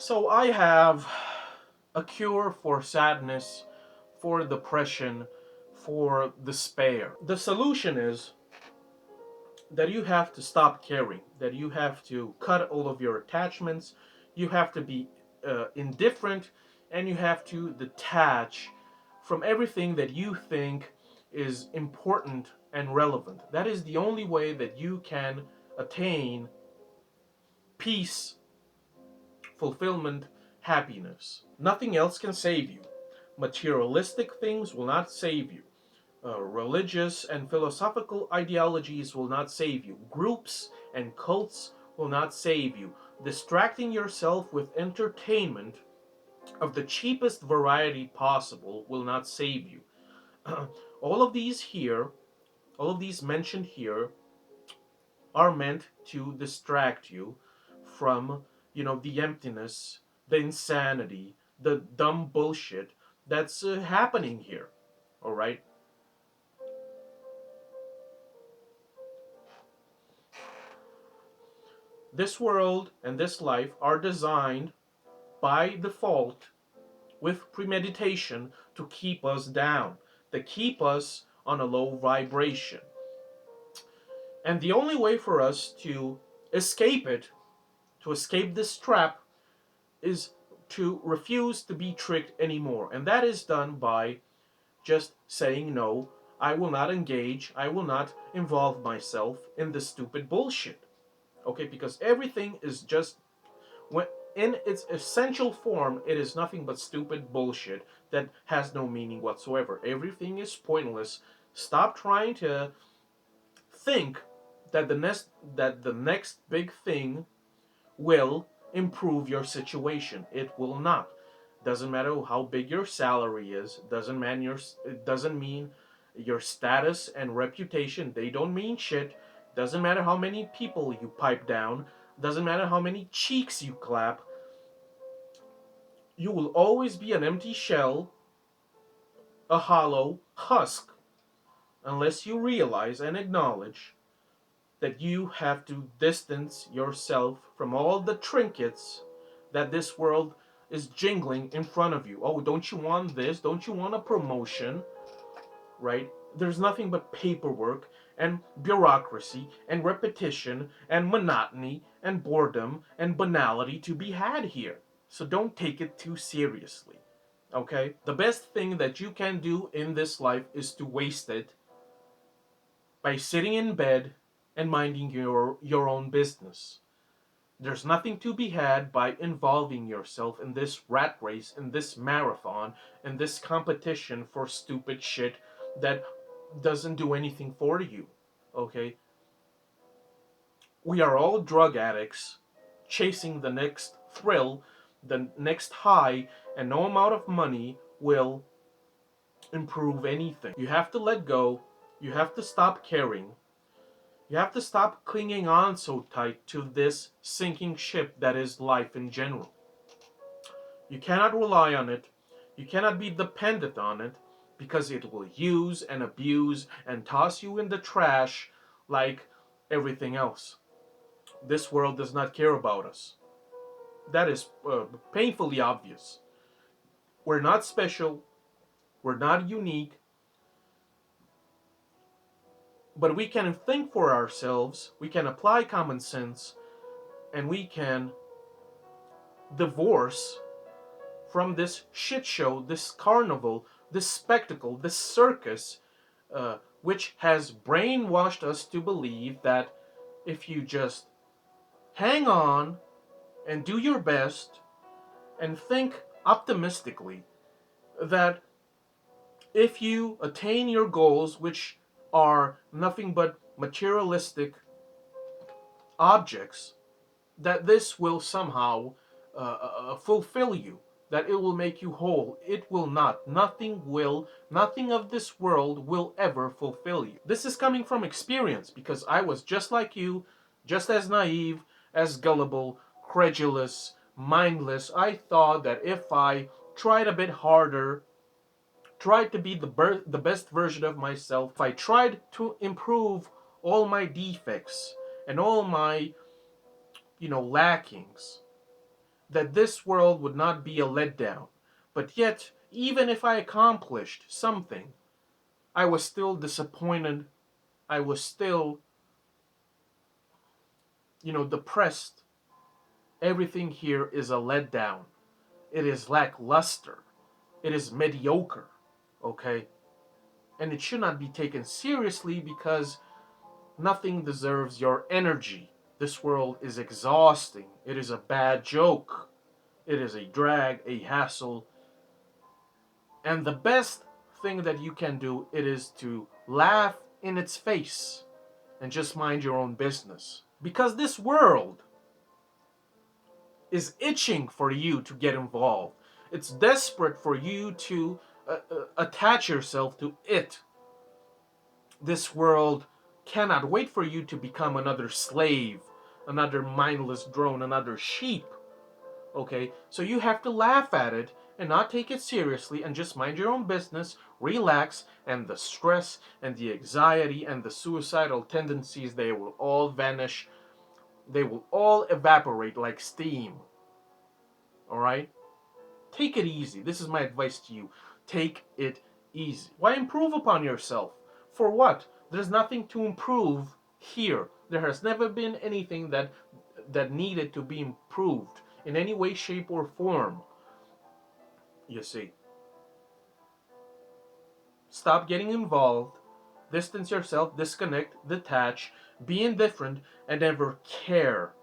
So I have a cure for sadness, for depression, for despair. The solution is that you have to stop caring, that you have to cut all of your attachments, you have to be indifferent, and you have to detach from everything that you think is important and relevant. That is the only way that you can attain peace, fulfillment, happiness. Nothing else can save you. Materialistic things will not save you. Religious and philosophical ideologies will not save you. Groups and cults will not save you. Distracting yourself with entertainment of the cheapest variety possible will not save you. all of these here, all of these mentioned here, are meant to distract you from, the emptiness, the insanity, the dumb bullshit that's happening here. All right? This world and this life are designed by default with premeditation to keep us down, to keep us on a low vibration. And the only way for us to escape it, to escape this trap, is to refuse to be tricked anymore. And that is done by just saying no. I will not engage, I will not involve myself in this stupid bullshit. Okay, because everything is just, when in its essential form, it is nothing but stupid bullshit that has no meaning whatsoever. Everything is pointless. Stop trying to think that the next big thing will improve your situation. It will not. Doesn't matter how big your salary is. It doesn't mean your status and reputation. They don't mean shit. Doesn't matter how many people you pipe down. Doesn't matter how many cheeks you clap. You will always be an empty shell, a hollow husk, unless you realize and acknowledge that you have to distance yourself from all the trinkets that this world is jingling in front of you. Oh, don't you want this? Don't you want a promotion? Right? There's nothing but paperwork and bureaucracy and repetition and monotony and boredom and banality to be had here. So don't take it too seriously. Okay? The best thing that you can do in this life is to waste it by sitting in bed and minding your own business. There's nothing to be had by involving yourself in this rat race, in this marathon, in this competition for stupid shit that doesn't do anything for you. Okay? We are all drug addicts chasing the next thrill, the next high, and no amount of money will improve anything. You have to let go. You have to stop caring. You have to stop clinging on so tight to this sinking ship that is life in general. You cannot rely on it. You cannot be dependent on it because it will use and abuse and toss you in the trash like everything else. This world does not care about us. That is painfully obvious. We're not special. We're not unique. But we can think for ourselves. We can apply common sense. And we can divorce from this shit show, this carnival, this spectacle, this circus, which has brainwashed us to believe that if you just hang on and do your best and think optimistically, that if you attain your goals, which are nothing but materialistic objects, that this will somehow fulfill you, that it will make you whole. It will not. Nothing of this world will ever fulfill you. This is coming from experience because I was just like you, just as naive, as gullible, credulous, mindless. I thought that if I tried a bit harder, tried to be the best version of myself, if I tried to improve all my defects and all my lackings, that this world would not be a letdown. But yet, even if I accomplished something, I was still disappointed. I was still, depressed. Everything here is a letdown. It is lackluster. It is mediocre. Okay? And it should not be taken seriously because nothing deserves your energy. This world is exhausting. It is a bad joke. It is a drag, a hassle. And the best thing that you can do it is to laugh in its face and just mind your own business. Because this world is itching for you to get involved. It's desperate for you to attach yourself to it. This world cannot wait for you to become another slave, another mindless drone, another sheep. Okay? So you have to laugh at it and not take it seriously and just mind your own business, relax, and the stress and the anxiety and the suicidal tendencies, they will all vanish. They will all evaporate like steam. All right? Take it easy. This is my advice to you. Take it easy. Why improve upon yourself? For what? There's nothing to improve here. There has never been anything that needed to be improved in any way, shape, or form. You see. Stop getting involved. Distance yourself, disconnect, detach, be indifferent, and never care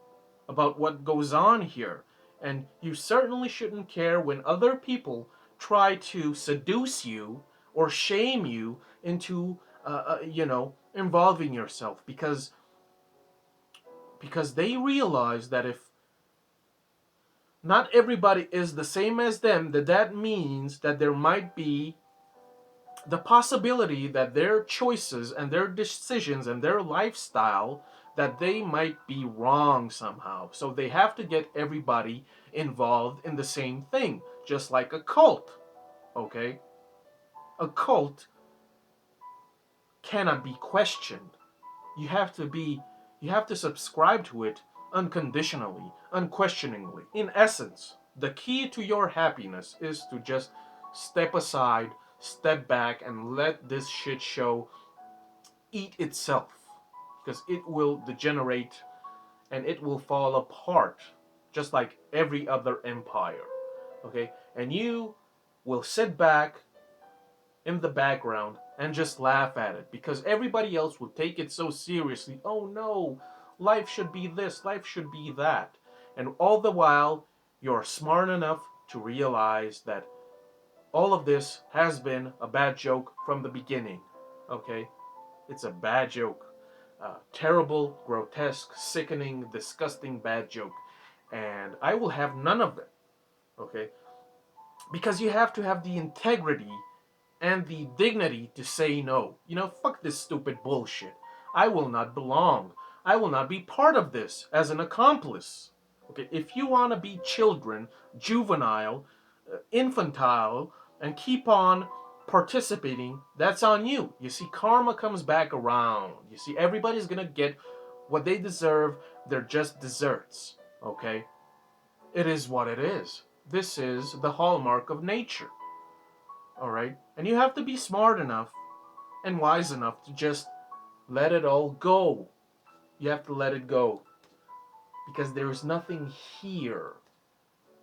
about what goes on here. And you certainly shouldn't care when other people try to seduce you or shame you into, involving yourself because they realize that if not everybody is the same as them, that means that there might be the possibility that their choices and their decisions and their lifestyle that they might be wrong somehow. So they have to get everybody involved in the same thing, just like a cult. Okay? A cult cannot be questioned. You have to be you have to subscribe to it unconditionally, unquestioningly. In essence, the key to your happiness is to just step aside, step back, and let this shit show eat itself, because it will degenerate and it will fall apart just like every other empire. Okay? And you will sit back in the background and just laugh at it because everybody else will take it so seriously. Oh no, life should be this, life should be that. And all the while, you're smart enough to realize that all of this has been a bad joke from the beginning. Okay? It's a bad joke. Terrible, grotesque, sickening, disgusting bad joke. And I will have none of it. Okay? Because you have to have the integrity and the dignity to say no. Fuck this stupid bullshit. I will not belong. I will not be part of this as an accomplice. Okay? If you want to be children, juvenile, infantile, and keep on participating, that's on you. You see, karma comes back around. You see, everybody's gonna get what they deserve. They're just desserts. Okay? It is what it is. This is the hallmark of nature. Alright? And you have to be smart enough and wise enough to just let it all go. You have to let it go. Because there is nothing here.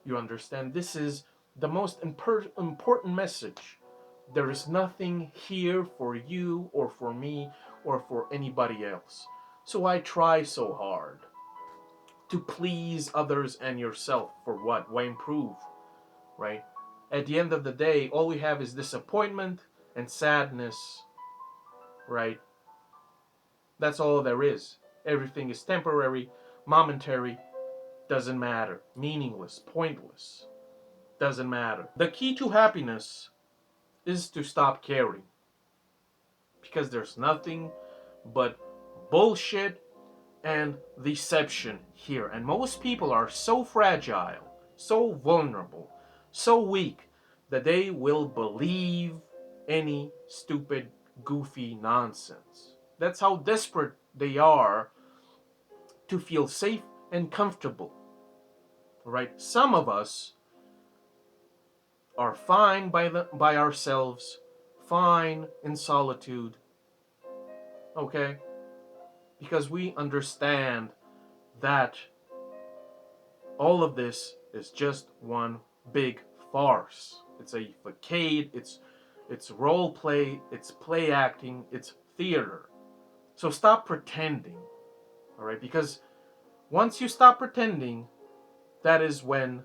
You understand? This is the most important message. There is nothing here for you or for me or for anybody else. So I try so hard to please others and yourself. For what? Why improve? Right? At the end of the day, all we have is disappointment and sadness. Right? That's all there is. Everything is temporary, momentary, doesn't matter, meaningless, pointless. Doesn't matter. The key to happiness is to stop caring. Because there's nothing but bullshit and deception here. And most people are so fragile, so vulnerable, so weak that they will believe any stupid, goofy nonsense. That's how desperate they are to feel safe and comfortable. right? Some of us are fine by ourselves, fine in solitude, okay? Because we understand that all of this is just one big farce. It's a facade, it's role play, it's play acting, it's theater. So stop pretending, all right? Because once you stop pretending, that is when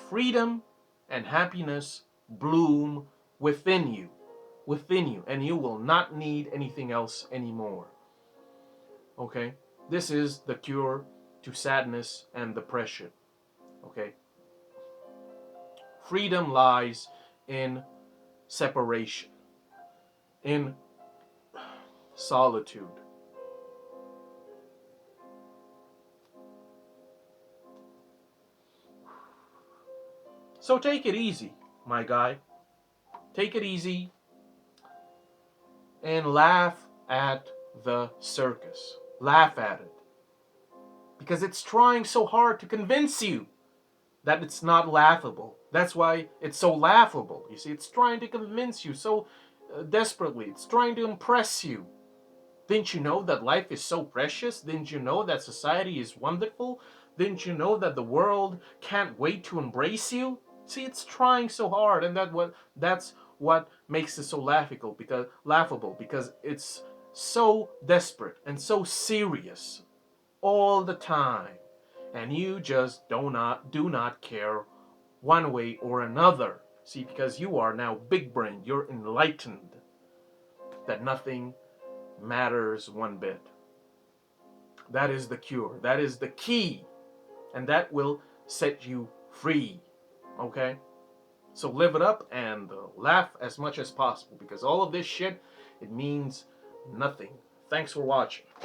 freedom and happiness bloom within you, and you will not need anything else anymore. Okay? This is the cure to sadness and depression. Okay? Freedom lies in separation, in solitude. So take it easy, my guy. Take it easy and laugh at the circus. Laugh at it. Because it's trying so hard to convince you that it's not laughable. That's why it's so laughable. You see, it's trying to convince you so desperately. It's trying to impress you. Didn't you know that life is so precious? Didn't you know that society is wonderful? Didn't you know that the world can't wait to embrace you? See, it's trying so hard, and that's what makes it so laughable because it's so desperate and so serious all the time, and you just do not care one way or another. See, because you are now big brain, you're enlightened, that nothing matters one bit. That is the cure. That is the key. And that will set you free. Okay? So live it up and laugh as much as possible because all of this shit, it means nothing. Thanks for watching.